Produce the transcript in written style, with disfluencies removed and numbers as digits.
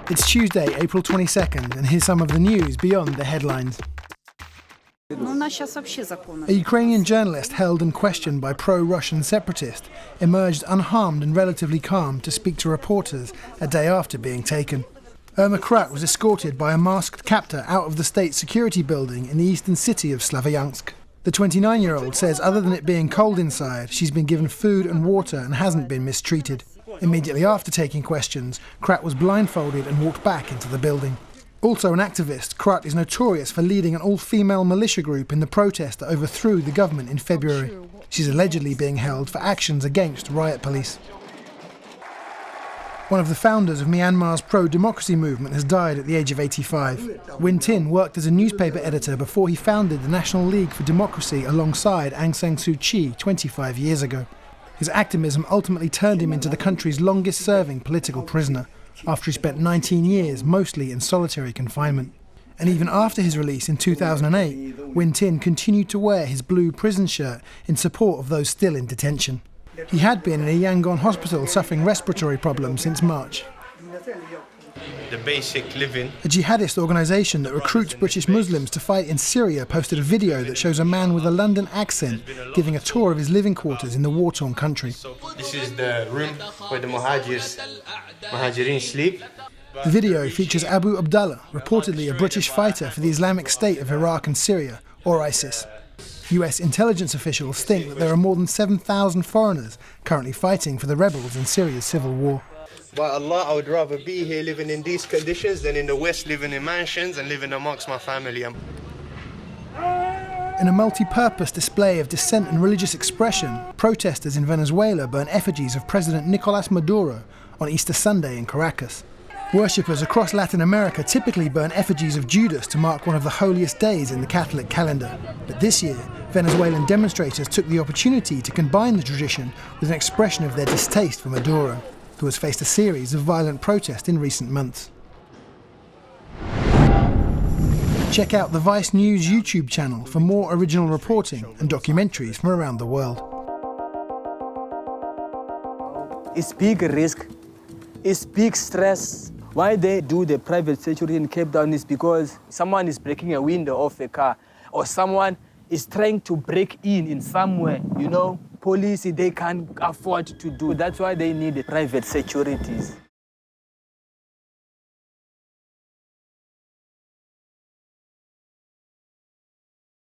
It's Tuesday, April 22nd, and here's some of the news beyond the headlines. A Ukrainian journalist held and questioned by pro-Russian separatists emerged unharmed and relatively calm to speak to reporters a day after being taken. Irma Krat was escorted by a masked captor out of the state security building in the eastern city of Slavyansk. The 29-year-old says other than it being cold inside, she's been given food and water and hasn't been mistreated. Immediately after taking questions, Krat was blindfolded and walked back into the building. Also an activist, Krat is notorious for leading an all-female militia group in the protest that overthrew the government in February. She's allegedly being held for actions against riot police. One of the founders of Myanmar's pro-democracy movement has died at the age of 85. Win Tin worked as a newspaper editor before he founded the National League for Democracy alongside Aung San Suu Kyi 25 years ago. His activism ultimately turned him into the country's longest-serving political prisoner, after he spent 19 years mostly in solitary confinement. And even after his release in 2008, Win Tin continued to wear his blue prison shirt in support of those still in detention. He had been in a Yangon hospital suffering respiratory problems since March. The basic living. A jihadist organisation that recruits British Muslims to fight in Syria posted a video that shows a man with a London accent giving a tour of his living quarters in the war-torn country. This is the room where the Muhajirin sleep. The video features Abu Abdullah, reportedly a British fighter for the Islamic State of Iraq and Syria, or ISIS. US intelligence officials think that there are more than 7,000 foreigners currently fighting for the rebels in Syria's civil war. By Allah, I would rather be here living in these conditions than in the West living in mansions and living amongst my family. In a multi-purpose display of dissent and religious expression, protesters in Venezuela burn effigies of President Nicolas Maduro on Easter Sunday in Caracas. Worshippers across Latin America typically burn effigies of Judas to mark one of the holiest days in the Catholic calendar. But this year, Venezuelan demonstrators took the opportunity to combine the tradition with an expression of their distaste for Maduro, who has faced a series of violent protests in recent months. Check out the VICE News YouTube channel for more original reporting and documentaries from around the world. It's big risk, it's big stress. Why they do the private security in Cape Town is because someone is breaking a window of a car or someone is trying to break in somewhere, you know. Police, they can't afford to do. That's why they need private securities.